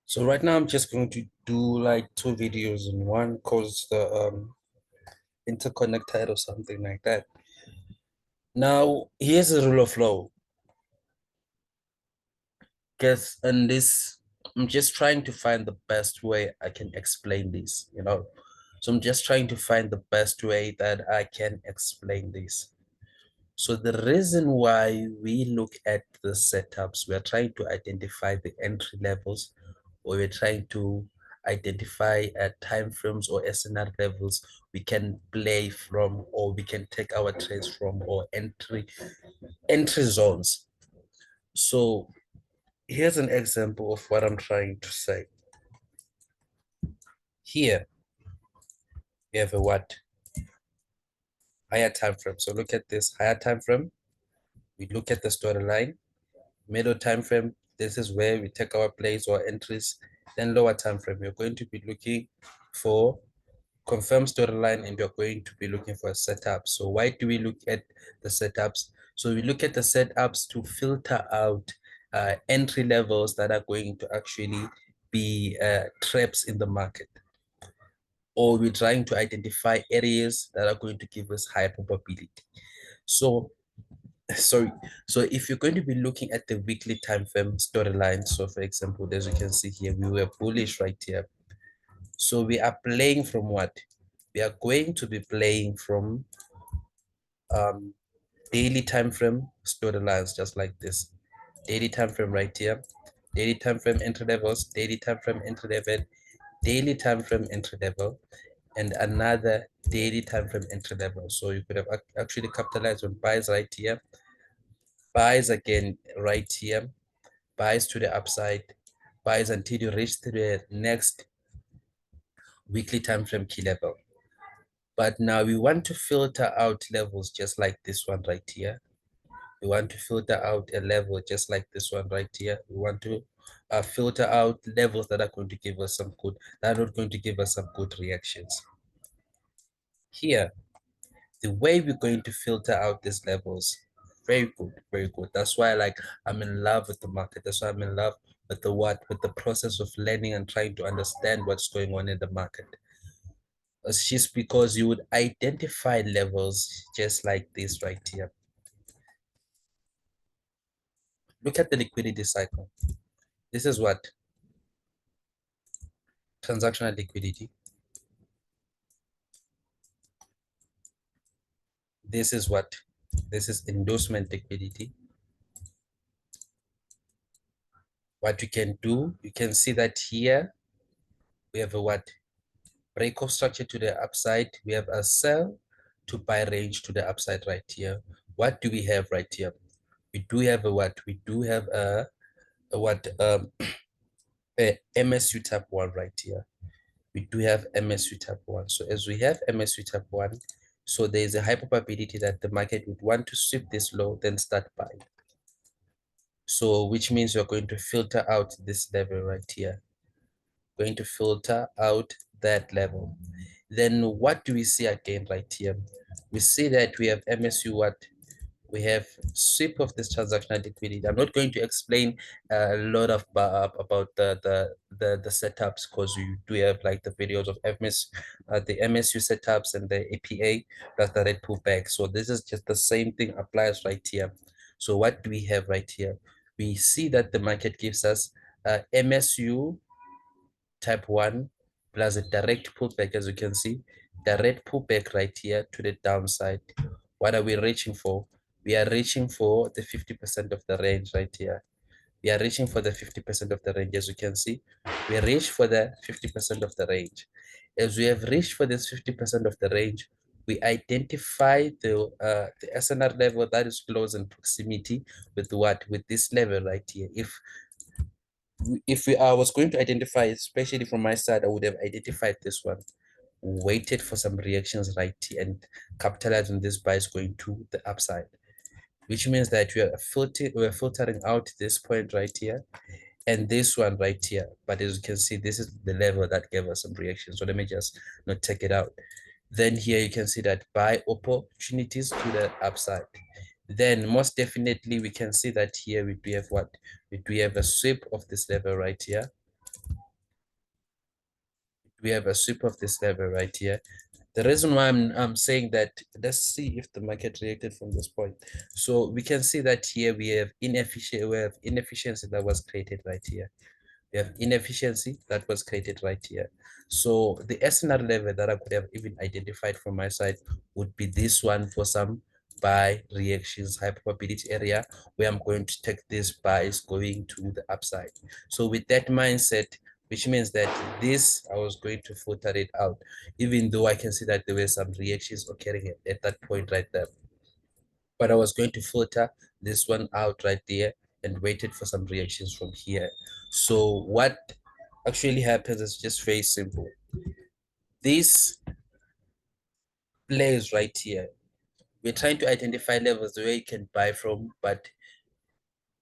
So right now I'm just going to do like two videos in one cause the interconnected or something like that. Now here's the rule of law. Guess in this, I'm just trying to find the best way I can explain this. So I'm just trying to find the best way that I can explain this. So the reason why we look at the setups, we are trying to identify the entry levels, or we're trying to identify time frames or SNR levels we can play from, or we can take our trades from, or entry zones. So here's an example of what I'm trying to say. Here we have a what? Higher time frame. So look at this higher time frame. We look at the storyline. Middle time frame, this is where we take our plays or entries. Then lower time frame, you're going to be looking for confirmed storyline, and you're going to be looking for a setup. So why do we look at the setups? So we look at the setups to filter out entry levels that are going to actually be traps in the market, or we're trying to identify areas that are going to give us high probability. So sorry, so if you're going to be looking at the weekly time frame storyline, so for example, as you can see here, we were bullish right here. So we are playing from what? We are going to be playing from daily time frame storylines, just like this. Daily time frame right here, daily time frame entry levels, daily time frame entry level, daily time frame entry level, and another daily time frame entry level. So you could have actually capitalized on buys right here, buys again right here, buys to the upside, buys until you reach to the next weekly time frame key level. But now we want to filter out levels just like this one right here. We want to filter out a level just like this one right here. We want to filter out levels that are going to give us some good, that are not going to give us some good reactions. Here, the way we're going to filter out these levels, very good, very good. That's why I'm in love with the market. That's why I'm in love with with the process of learning and trying to understand what's going on in the market. It's just because you would identify levels just like this right here. Look at the liquidity cycle. This is what? Transactional liquidity. This is what? This is endorsement liquidity. What you can do, you can see that here we have a what? Break of structure to the upside. We have a sell to buy range to the upside right here. What do we have right here? We do have a what? We do have a what? A MSU type 1 right here. We do have MSU type 1. So as we have MSU type 1, so there's a high probability that the market would want to sweep this low, then start buying. So which means you're going to filter out this level right here. Going to filter out that level. Then what do we see again right here? We see that we have MSU what? We have sweep of this transactional liquidity. I'm not going to explain a lot of about the setups, because you do have like the videos of the MSU setups and the APA, that's the red pullback. So this is just the same thing applies right here. So what do we have right here? We see that the market gives us MSU type 1 plus a direct pullback, as you can see, direct pullback right here to the downside. What are we reaching for? We are reaching for the 50% of the range right here. We are reaching for the 50% of the range, as you can see. We reach for the 50% of the range. As we have reached for this 50% of the range, we identify the SNR level that is close in proximity with what? With this level right here. I was going to identify, especially from my side, I would have identified this one, waited for some reactions right here, and capitalized on this buys going to the upside, which means that we're filtering out this point right here and this one right here. But as you can see, this is the level that gave us some reaction. So let me just not take it out. Then here you can see that buy opportunities to the upside. Then most definitely we can see that here we do have what? We do have a sweep of this level right here. We have a sweep of this level right here. The reason why I'm saying that, let's see if the market reacted from this point. So we can see that here we have inefficiency that was created right here. We have inefficiency that was created right here. So the SNR level that I could have even identified from my side would be this one for some buy reactions, high probability area, where I'm going to take this buys going to the upside. So with that mindset, which means that this, I was going to filter it out, even though I can see that there were some reactions occurring at that point right there. But I was going to filter this one out right there and waited for some reactions from here. So what actually happens is just very simple. This plays right here. We're trying to identify levels where you can buy from, but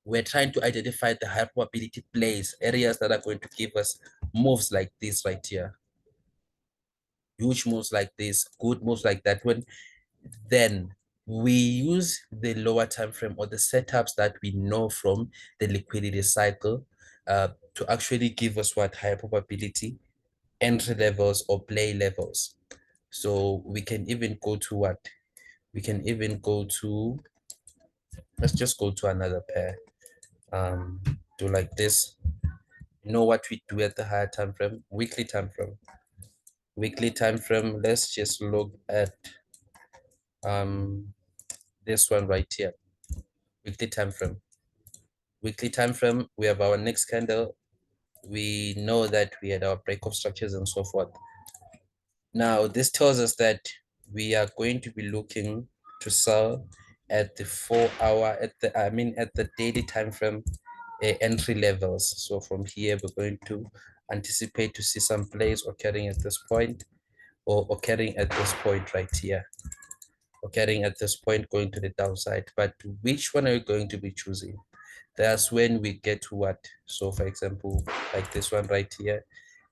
we're trying to identify the high probability plays, areas that are going to give us moves like this right here. Huge moves like this, good moves like that. When then we use the lower time frame or the setups that we know from the liquidity cycle to actually give us what higher probability entry levels or play levels. So we can even go to what? We can even go to, let's just go to another pair. Do like this. You know what we do at the higher time frame? Weekly time frame. Weekly time frame, let's just look at this one right here. Weekly time frame. Weekly time frame, we have our next candle. We know that we had our break of structures and so forth. Now, this tells us that we are going to be looking to sell at the 4 hour, at the daily time frame entry levels. So from here, we're going to anticipate to see some plays occurring at this point, or occurring at this point right here, occurring at this point going to the downside. But which one are you going to be choosing? That's when we get to what? So for example, like this one right here,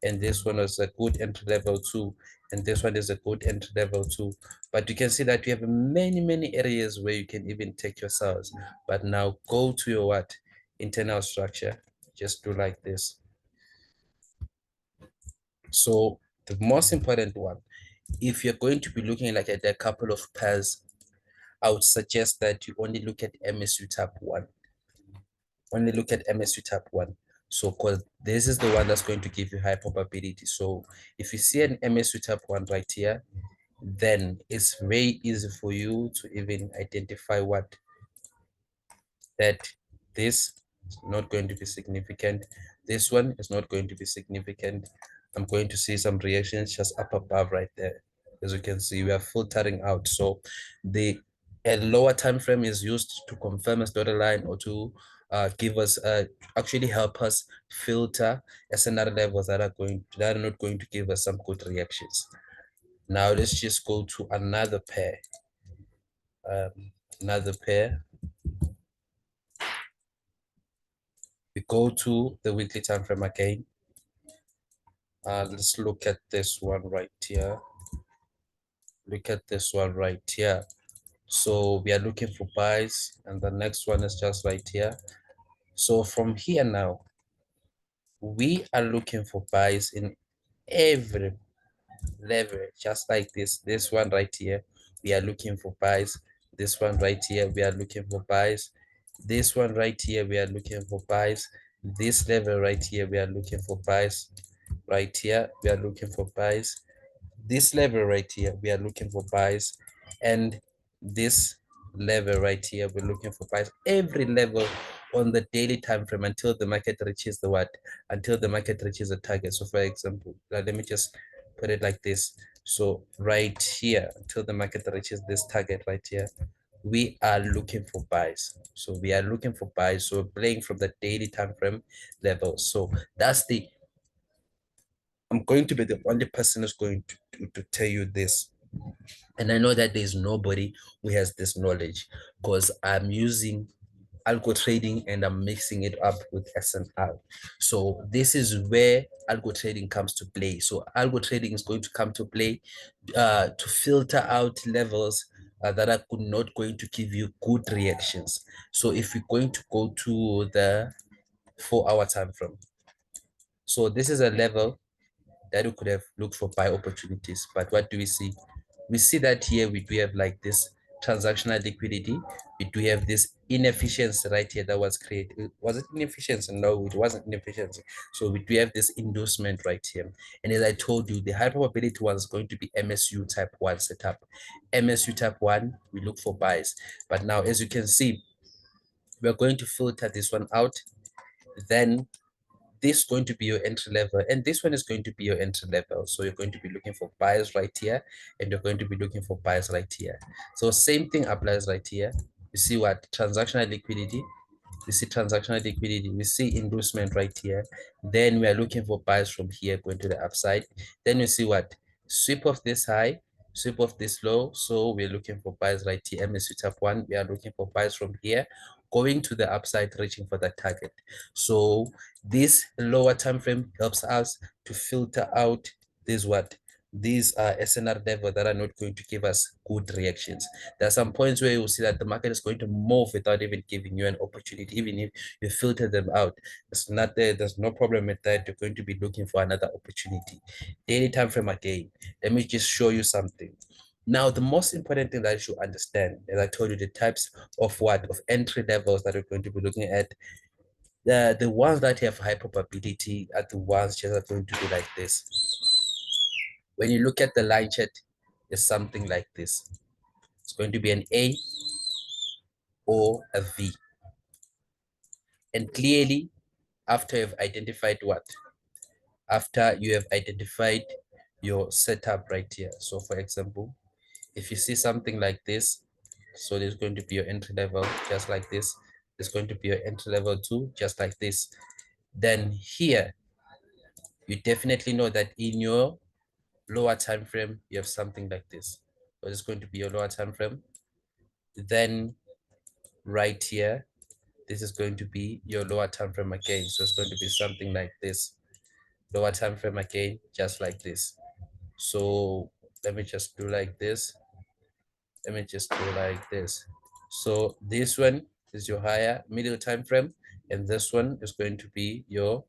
and this one was a good entry level too, and this one is a good entry level too. But you can see that you have many areas where you can even take your sales. But now go to your what? Internal structure. Just do like this. So the most important one, if you're going to be looking like at a couple of pairs, I would suggest that you only look at MSU tab 1. Only look at MSU tab 1. So because this is the one that's going to give you high probability. So if you see an MSU tab 1 right here, then it's very easy for you to even identify what that this is not going to be significant. This one is not going to be significant. I'm going to see some reactions just up above right there. As you can see, we are filtering out. So the a lower time frame is used to confirm a storyline or to give us actually help us filter SNR levels that are not going to give us some good reactions. Now let's just go to another pair. Another pair. We go to the weekly time frame again. Let's look at this one right here. Look at this one right here. So we are looking for buys, and the next one is just right here. So from here now, we are looking for buys in every level, just like this. This one right here, we are looking for buys. This one right here, we are looking for buys. This one right here, we are looking for buys. This level right here, we are looking for buys. Right here, we are looking for buys. This level right here, we are looking for buys. And this level right here, we're looking for buys. Every level on the daily time frame until the market reaches the what? Until the market reaches a target. So for example, let me just put it like this. So right here, until the market reaches this target right here, we are looking for buys. So we are looking for buys. So we're playing from the daily time frame level. So that's the I'm going to be the only person who's going to tell you this. And I know that there's nobody who has this knowledge because I'm using algo trading and I'm mixing it up with SNR. So this is where algo trading comes to play. So algo trading is going to come to play to filter out levels that are not going to give you good reactions. So if we're going to go to the 4 hour time frame, so this is a level that we could have looked for buy opportunities. But what do we see? We see that here we do have like this transactional liquidity. We do have this inefficiency right here that was created. Was it inefficiency? No, it wasn't inefficiency. So we do have this inducement right here. And as I told you, the high probability was going to be MSU type 1 setup. MSU type 1, we look for buys. But now, as you can see, we're going to filter this one out. Then this is going to be your entry level, and this one is going to be your entry level. So you're going to be looking for buyers right here, and you're going to be looking for buyers right here. So same thing applies right here. You see what? Transactional liquidity. We see transactional liquidity. We see inducement right here. Then we are looking for buys from here going to the upside. Then you see what? Sweep of this high, sweep of this low. So we're looking for buys right here. MSU type 1, we are looking for buys from here going to the upside, reaching for that target. So this lower time frame helps us to filter out this what? These are SNR level that are not going to give us good reactions. There are some points where you see that the market is going to move without even giving you an opportunity, even if you filter them out. It's not there. There's no problem with that. You're going to be looking for another opportunity. Daily time frame again. Let me just show you something. Now, the most important thing that you should understand, as I told you, the types of what of entry levels that we're going to be looking at. The ones that have high probability are the ones just are going to be like this. When you look at the line chart, it's something like this. It's going to be an A or a V. And clearly, after you've identified what? After you have identified your setup right here. So for example, if you see something like this, so there's going to be your entry level just like this. There's going to be your entry level 2 just like this. Then here, you definitely know that in your lower time frame, you have something like this. So it's going to be your lower time frame. Then right here, this is going to be your lower time frame again. So it's going to be something like this. Lower time frame again, just like this. So let me just do like this. Let me just do like this. So this one is your higher middle time frame, and this one is going to be your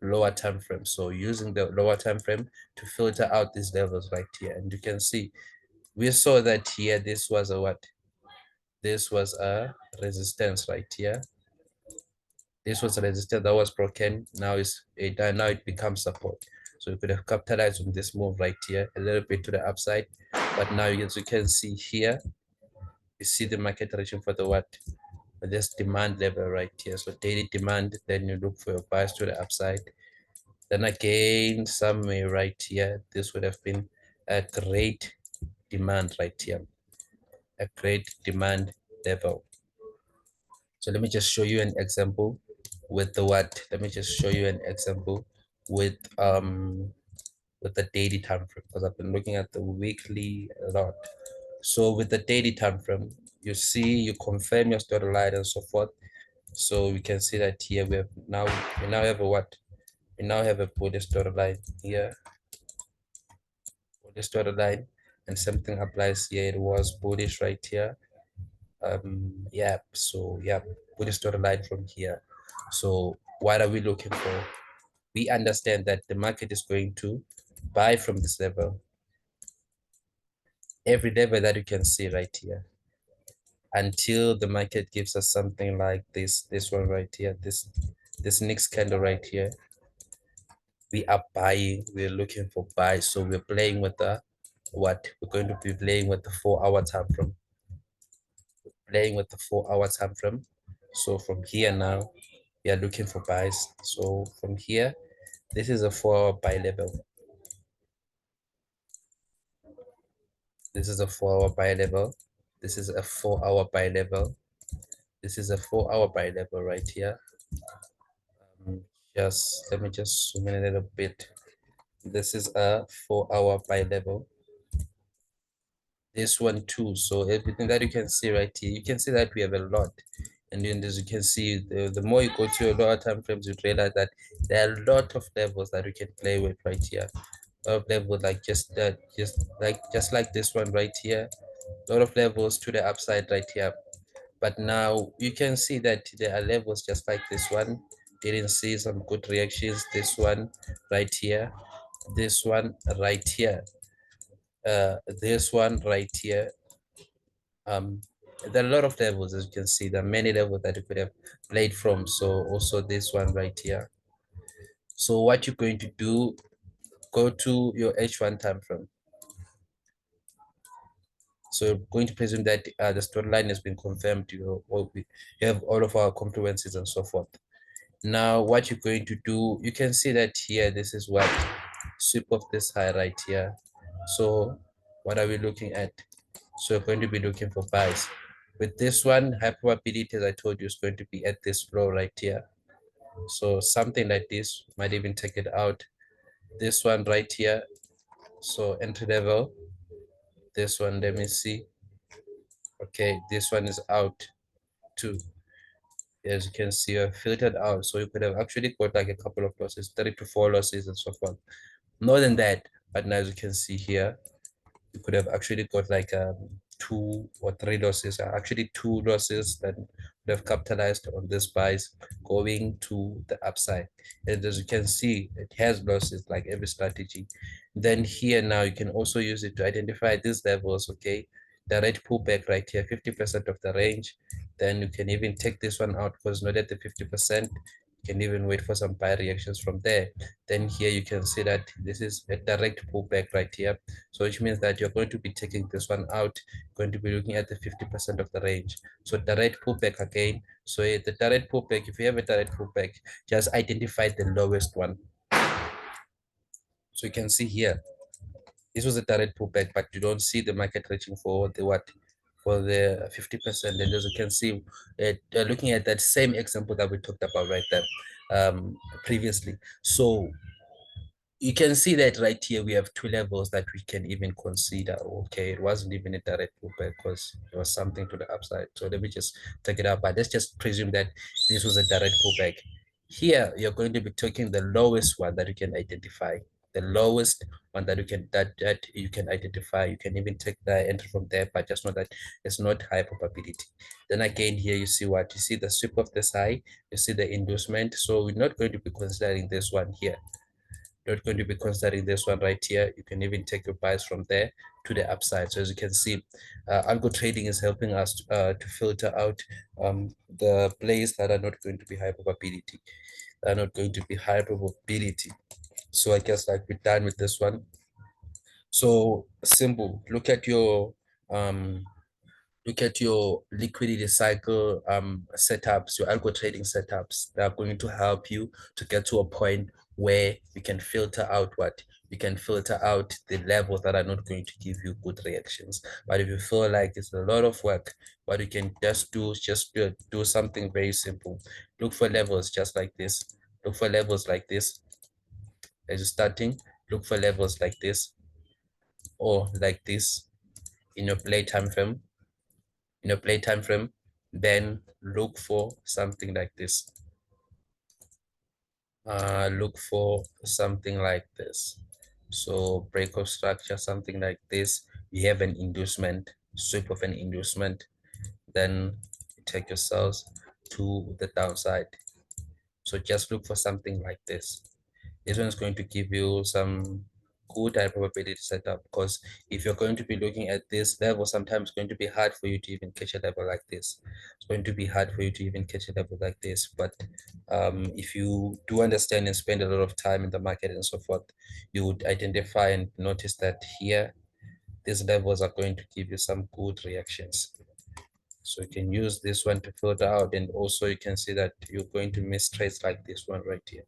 lower time frame. So using the lower time frame to filter out these levels right here. And you can see we saw that here this was a what? This was a resistance right here. This was a resistance that was broken. Now it becomes support. So you could have capitalized on this move right here a little bit to the upside. But now as you can see here, you see the market reaching for the what? This demand level right here. So daily demand, then you look for your buys to the upside. Then again, somewhere right here, this would have been a great demand right here. A great demand level. So let me just show you an example with the what? Let me just show you an example with the daily time frame, because I've been looking at the weekly a lot. So with the daily time frame, you see, you confirm your storyline and so forth. So we can see that here we now have a what? We now have a bullish storyline here, bullish storyline, and something applies here. It was bullish right here. Yeah, so yeah, bullish storyline from here. So what are we looking for? We understand that the market is going to buy from this level. Every level that you can see right here, until the market gives us something like this one right here, this next candle right here. We are buying, we're looking for buys. So we're playing with the what? We're going to be playing with the 4-hour time frame. Playing with the 4-hour time frame. So from here now, we are looking for buys. So from here, this is a 4-hour buy level. This is a 4-hour buy level. This is a 4-hour buy level. This is a 4-hour buy level right here. Just let me just zoom in a little bit. This is a 4-hour buy level. This one too. So everything that you can see right here, you can see that we have a lot. And then as you can see, the more you go to your lower time frames, you realize that there are a lot of levels that we can play with right here. A lot of levels like just like this one right here. A lot of levels to the upside right here. But now you can see that there are levels just like this one. Didn't see some good reactions. This one right here. this one right here, this one right here. There are a lot of levels, as you can see. There are many levels that you could have played from. So also this one right here. So what you're going to do, go to your H1 time frame. So you're going to presume that the storyline has been confirmed. You have all of our confluences and so forth. Now, what you're going to do, you can see that here, this is what sweep of this high right here. So what are we looking at? So we're going to be looking for buys. With this one, high probability, as I told you, is going to be at this flow right here. So something like this, might even take it out. This one right here. So entry level. This one, let me see. Okay, this one is out too. As you can see, I've filtered out. So you could have actually got like a couple of losses, 3 to 4 losses and so forth. More than that, but now as you can see here, you could have actually got like 2 or 3 losses, actually 2 losses that would have capitalized on this buys going to the upside. And as you can see, it has losses like every strategy. Then here now you can also use it to identify these levels, okay? The right pullback right here, 50% of the range. Then you can even take this one out because not at the 50%. You can even wait for some buy reactions from there. Then here you can see that this is a direct pullback right here. So which means that you're going to be taking this one out, going to be looking at the 50% of the range. So direct pullback again. So the direct pullback, if you have a direct pullback, just identify the lowest one. So you can see here, this was a direct pullback, but you don't see the market reaching for the what? For the 50%. And as you can see, looking at that same example that we talked about right there previously. So you can see that right here we have 2 levels that we can even consider. Okay, it wasn't even a direct pullback because it was something to the upside. So let me just take it out, but let's just presume that this was a direct pullback. Here you're going to be taking the lowest one that you can identify, the lowest one that you can identify. You can even take the entry from there, but just know that it's not high probability. Then again, here you see what? You see the sweep of this high, you see the inducement. So we're not going to be considering this one here. Not going to be considering this one right here. You can even take your buys from there to the upside. So as you can see, algo trading is helping us to filter out the plays that are not going to be high probability, are not going to be high probability. So I guess like we're done with this one. So simple. Look at your liquidity cycle setups, your algo trading setups that are going to help you to get to a point where you can filter out what you can filter out the levels that are not going to give you good reactions. But if you feel like it's a lot of work, what you can just do is just do something very simple. Look for levels just like this. Look for levels like this as you're starting. Look for levels like this or like this in your play time frame. Then look for something like this. Look for something like this. So break of structure, something like this. You have an inducement, sweep of an inducement. Then you take yourselves to the downside. So just look for something like this. This one is going to give you some good high probability setup, because if you're going to be looking at this level, sometimes it's going to be hard for you to even catch a level like this. It's going to be hard for you to even catch a level like this. But if you do understand and spend a lot of time in the market and so forth, you would identify and notice that here, these levels are going to give you some good reactions. So you can use this one to filter out, and also you can see that you're going to miss trades like this one right here,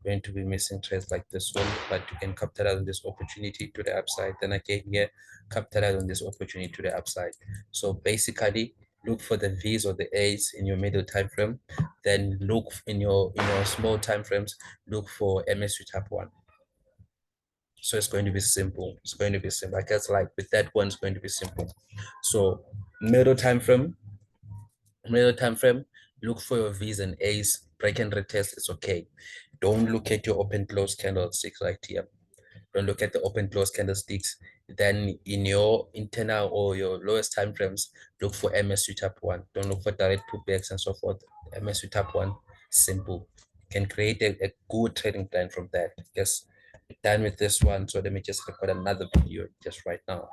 going to be missing trades like this one, but you can capitalize on this opportunity to the upside. Then again here, capitalize on this opportunity to the upside. So basically, look for the V's or the A's in your middle time frame. Then look in your small time frames, look for MSU type 1. So it's going to be simple. It's going to be simple. I guess like with that one, it's going to be simple. So middle time frame, look for your V's and A's. Break and retest is okay. Don't look at your open close candlesticks right here. Don't look at the open close candlesticks. Then in your internal or your lowest time frames, look for MSU type 1. Don't look for direct pullbacks and so forth. MSU type 1, simple. You can create a good trading plan from that. Yes. Done with this one, so let me just record another video just right now.